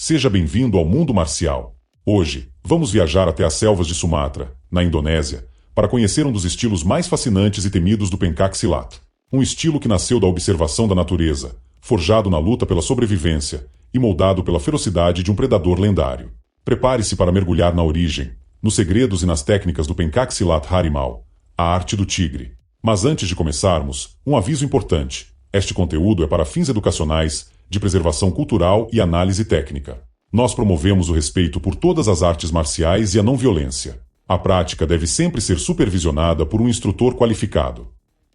Seja bem-vindo ao mundo marcial. Hoje, vamos viajar até as selvas de Sumatra, na Indonésia, para conhecer um dos estilos mais fascinantes e temidos do Pencaksilat. Um estilo que nasceu da observação da natureza, forjado na luta pela sobrevivência e moldado pela ferocidade de um predador lendário. Prepare-se para mergulhar na origem, nos segredos e nas técnicas do Pencaksilat Harimau, a arte do tigre. Mas antes de começarmos, um aviso importante. Este conteúdo é para fins educacionais, de preservação cultural e análise técnica. Nós promovemos o respeito por todas as artes marciais e a não-violência. A prática deve sempre ser supervisionada por um instrutor qualificado.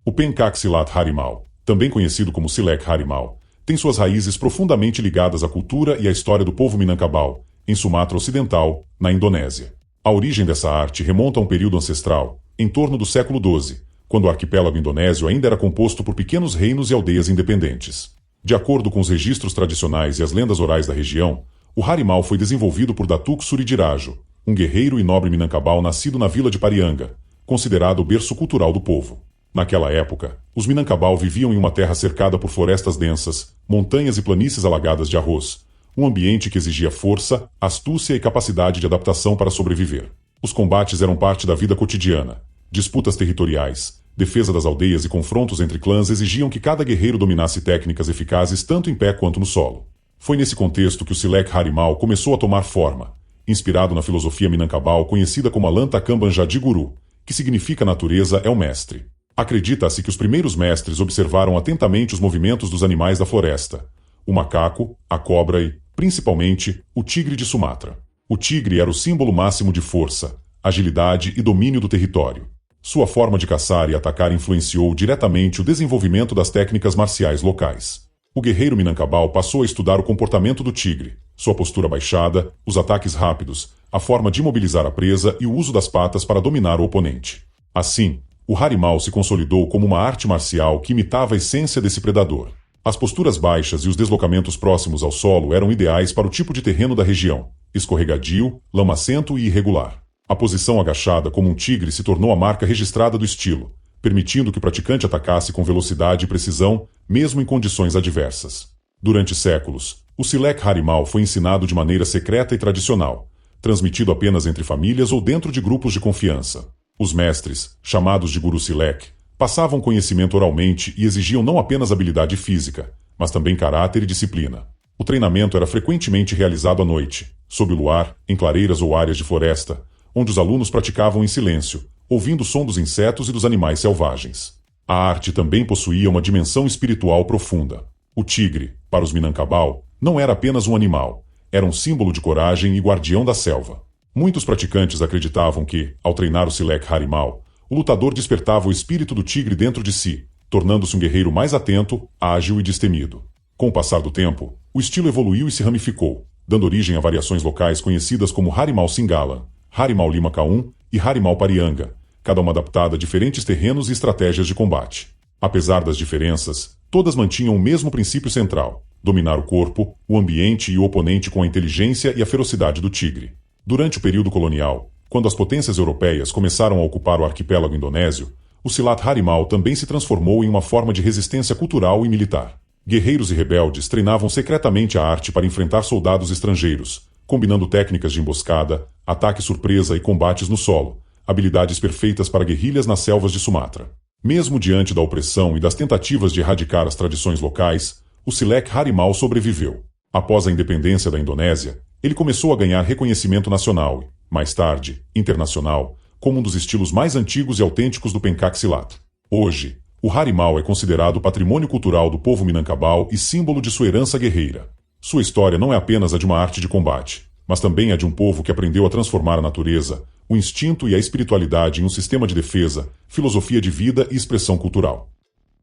O Pencaksilat Harimau, também conhecido como Silek Harimau, tem suas raízes profundamente ligadas à cultura e à história do povo Minangkabau, em Sumatra Ocidental, na Indonésia. A origem dessa arte remonta a um período ancestral, em torno do século XII, quando o arquipélago indonésio ainda era composto por pequenos reinos e aldeias independentes. De acordo com os registros tradicionais e as lendas orais da região, o Harimau foi desenvolvido por Datuk Suridirajo, um guerreiro e nobre Minangkabau nascido na vila de Parianga, considerado o berço cultural do povo. Naquela época, os Minangkabau viviam em uma terra cercada por florestas densas, montanhas e planícies alagadas de arroz, um ambiente que exigia força, astúcia e capacidade de adaptação para sobreviver. Os combates eram parte da vida cotidiana. Disputas territoriais, defesa das aldeias e confrontos entre clãs exigiam que cada guerreiro dominasse técnicas eficazes tanto em pé quanto no solo. Foi nesse contexto que o Silek Harimau começou a tomar forma, inspirado na filosofia Minangkabau conhecida como Alanta Kambanjadi Guru, que significa natureza é o mestre. Acredita-se que os primeiros mestres observaram atentamente os movimentos dos animais da floresta, o macaco, a cobra e, principalmente, o tigre de Sumatra. O tigre era o símbolo máximo de força, agilidade e domínio do território. Sua forma de caçar e atacar influenciou diretamente o desenvolvimento das técnicas marciais locais. O guerreiro Minangkabau passou a estudar o comportamento do tigre, sua postura baixada, os ataques rápidos, a forma de imobilizar a presa e o uso das patas para dominar o oponente. Assim, o Harimau se consolidou como uma arte marcial que imitava a essência desse predador. As posturas baixas e os deslocamentos próximos ao solo eram ideais para o tipo de terreno da região, escorregadio, lamacento e irregular. A posição agachada como um tigre se tornou a marca registrada do estilo, permitindo que o praticante atacasse com velocidade e precisão, mesmo em condições adversas. Durante séculos, o Silek Harimau foi ensinado de maneira secreta e tradicional, transmitido apenas entre famílias ou dentro de grupos de confiança. Os mestres, chamados de Guru Silek, passavam conhecimento oralmente e exigiam não apenas habilidade física, mas também caráter e disciplina. O treinamento era frequentemente realizado à noite, sob o luar, em clareiras ou áreas de floresta, onde os alunos praticavam em silêncio, ouvindo o som dos insetos e dos animais selvagens. A arte também possuía uma dimensão espiritual profunda. O tigre, para os Minangkabau, não era apenas um animal, era um símbolo de coragem e guardião da selva. Muitos praticantes acreditavam que, ao treinar o Silek Harimau, o lutador despertava o espírito do tigre dentro de si, tornando-se um guerreiro mais atento, ágil e destemido. Com o passar do tempo, o estilo evoluiu e se ramificou, dando origem a variações locais conhecidas como Harimau Singalan, Harimau Lima Kaum e Harimau Parianga, cada uma adaptada a diferentes terrenos e estratégias de combate. Apesar das diferenças, todas mantinham o mesmo princípio central: dominar o corpo, o ambiente e o oponente com a inteligência e a ferocidade do tigre. Durante o período colonial, quando as potências europeias começaram a ocupar o arquipélago indonésio, o Silat Harimau também se transformou em uma forma de resistência cultural e militar. Guerreiros e rebeldes treinavam secretamente a arte para enfrentar soldados estrangeiros, combinando técnicas de emboscada, ataque surpresa e combates no solo, habilidades perfeitas para guerrilhas nas selvas de Sumatra. Mesmo diante da opressão e das tentativas de erradicar as tradições locais, o Silek Harimau sobreviveu. Após a independência da Indonésia, ele começou a ganhar reconhecimento nacional e, mais tarde, internacional, como um dos estilos mais antigos e autênticos do Pencaksilat. Hoje, o Harimau é considerado patrimônio cultural do povo Minangkabau e símbolo de sua herança guerreira. Sua história não é apenas a de uma arte de combate, mas também a de um povo que aprendeu a transformar a natureza, o instinto e a espiritualidade em um sistema de defesa, filosofia de vida e expressão cultural.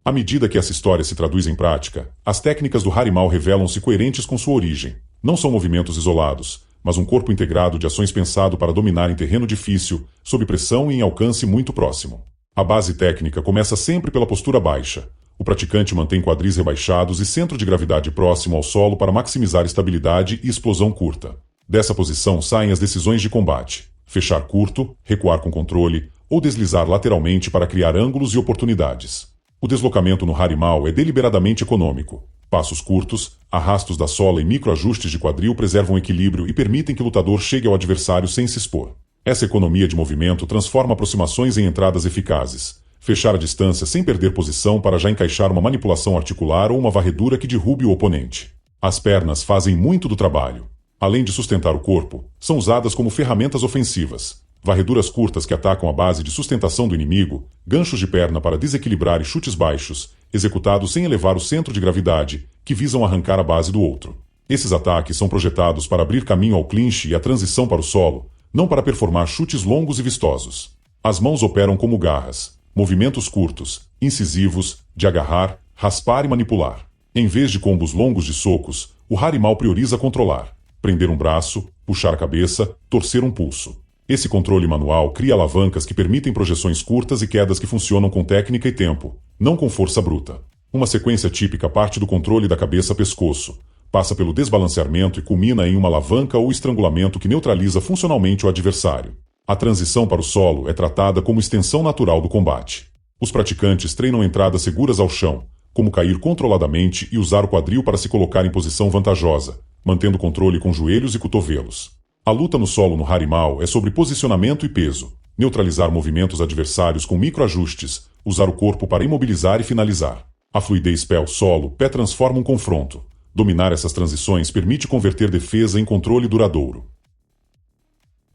À medida que essa história se traduz em prática, as técnicas do Harimau revelam-se coerentes com sua origem. Não são movimentos isolados, mas um corpo integrado de ações pensado para dominar em terreno difícil, sob pressão e em alcance muito próximo. A base técnica começa sempre pela postura baixa. O praticante mantém quadris rebaixados e centro de gravidade próximo ao solo para maximizar estabilidade e explosão curta. Dessa posição saem as decisões de combate: fechar curto, recuar com controle ou deslizar lateralmente para criar ângulos e oportunidades. O deslocamento no Harimau é deliberadamente econômico. Passos curtos, arrastos da sola e microajustes de quadril preservam o equilíbrio e permitem que o lutador chegue ao adversário sem se expor. Essa economia de movimento transforma aproximações em entradas eficazes. Fechar a distância sem perder posição para já encaixar uma manipulação articular ou uma varredura que derrube o oponente. As pernas fazem muito do trabalho. Além de sustentar o corpo, são usadas como ferramentas ofensivas. Varreduras curtas que atacam a base de sustentação do inimigo, ganchos de perna para desequilibrar e chutes baixos, executados sem elevar o centro de gravidade, que visam arrancar a base do outro. Esses ataques são projetados para abrir caminho ao clinch e à transição para o solo, não para performar chutes longos e vistosos. As mãos operam como garras, movimentos curtos, incisivos, de agarrar, raspar e manipular. Em vez de combos longos de socos, o Harimau prioriza controlar, prender um braço, puxar a cabeça, torcer um pulso. Esse controle manual cria alavancas que permitem projeções curtas e quedas que funcionam com técnica e tempo, não com força bruta. Uma sequência típica parte do controle da cabeça-pescoço, passa pelo desbalanceamento e culmina em uma alavanca ou estrangulamento que neutraliza funcionalmente o adversário. A transição para o solo é tratada como extensão natural do combate. Os praticantes treinam entradas seguras ao chão, como cair controladamente e usar o quadril para se colocar em posição vantajosa, mantendo controle com joelhos e cotovelos. A luta no solo no Harimau é sobre posicionamento e peso, neutralizar movimentos adversários com microajustes, usar o corpo para imobilizar e finalizar. A fluidez pé-solo-pé transforma um confronto. Dominar essas transições permite converter defesa em controle duradouro.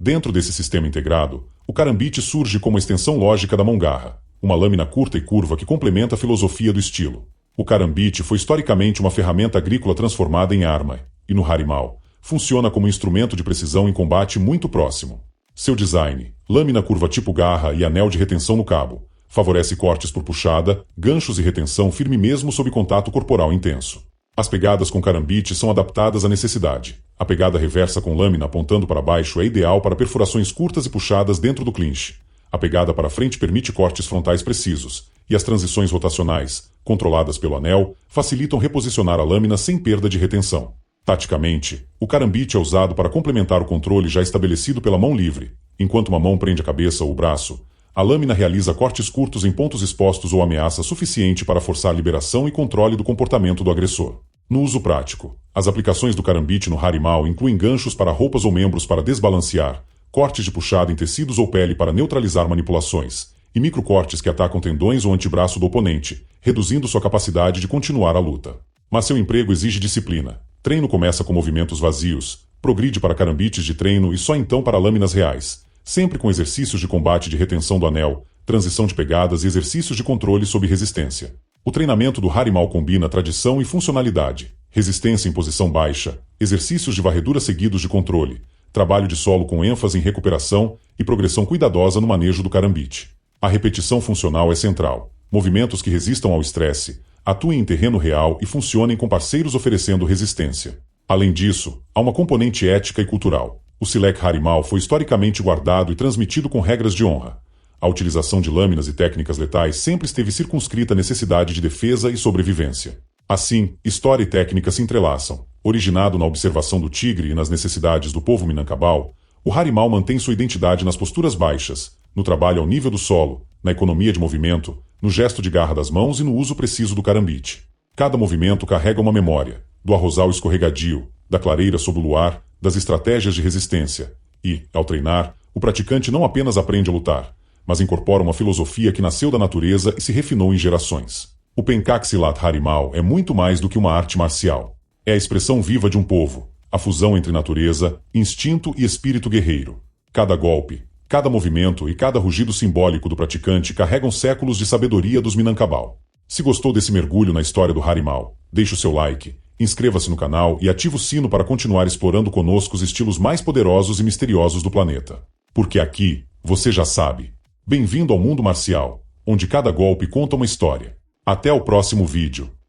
Dentro desse sistema integrado, o karambite surge como extensão lógica da mão-garra, uma lâmina curta e curva que complementa a filosofia do estilo. O karambite foi historicamente uma ferramenta agrícola transformada em arma, e no Harimau, funciona como instrumento de precisão em combate muito próximo. Seu design, lâmina curva tipo garra e anel de retenção no cabo, favorece cortes por puxada, ganchos e retenção firme mesmo sob contato corporal intenso. As pegadas com karambite são adaptadas à necessidade. A pegada reversa com lâmina apontando para baixo é ideal para perfurações curtas e puxadas dentro do clinch. A pegada para frente permite cortes frontais precisos, e as transições rotacionais, controladas pelo anel, facilitam reposicionar a lâmina sem perda de retenção. Taticamente, o karambite é usado para complementar o controle já estabelecido pela mão livre. Enquanto uma mão prende a cabeça ou o braço, a lâmina realiza cortes curtos em pontos expostos ou ameaça suficiente para forçar a liberação e controle do comportamento do agressor. No uso prático, as aplicações do karambite no Harimau incluem ganchos para roupas ou membros para desbalancear, cortes de puxada em tecidos ou pele para neutralizar manipulações, e microcortes que atacam tendões ou antebraço do oponente, reduzindo sua capacidade de continuar a luta. Mas seu emprego exige disciplina. Treino começa com movimentos vazios, progride para karambites de treino e só então para lâminas reais, sempre com exercícios de combate de retenção do anel, transição de pegadas e exercícios de controle sob resistência. O treinamento do Harimau combina tradição e funcionalidade, resistência em posição baixa, exercícios de varredura seguidos de controle, trabalho de solo com ênfase em recuperação e progressão cuidadosa no manejo do karambite. A repetição funcional é central. Movimentos que resistam ao estresse, atuem em terreno real e funcionem com parceiros oferecendo resistência. Além disso, há uma componente ética e cultural. O Silat Harimau foi historicamente guardado e transmitido com regras de honra. A utilização de lâminas e técnicas letais sempre esteve circunscrita à necessidade de defesa e sobrevivência. Assim, história e técnica se entrelaçam. Originado na observação do tigre e nas necessidades do povo Minangkabau, o Harimau mantém sua identidade nas posturas baixas, no trabalho ao nível do solo, na economia de movimento, no gesto de garra das mãos e no uso preciso do karambite. Cada movimento carrega uma memória, do arrozal escorregadio, da clareira sob o luar, das estratégias de resistência. E, ao treinar, o praticante não apenas aprende a lutar, mas incorpora uma filosofia que nasceu da natureza e se refinou em gerações. O Pencak Silat Harimau é muito mais do que uma arte marcial. É a expressão viva de um povo, a fusão entre natureza, instinto e espírito guerreiro. Cada golpe, cada movimento e cada rugido simbólico do praticante carregam séculos de sabedoria dos Minangkabau. Se gostou desse mergulho na história do Harimau, deixe o seu like, inscreva-se no canal e ative o sino para continuar explorando conosco os estilos mais poderosos e misteriosos do planeta. Porque aqui, você já sabe. Bem-vindo ao mundo marcial, onde cada golpe conta uma história. Até o próximo vídeo.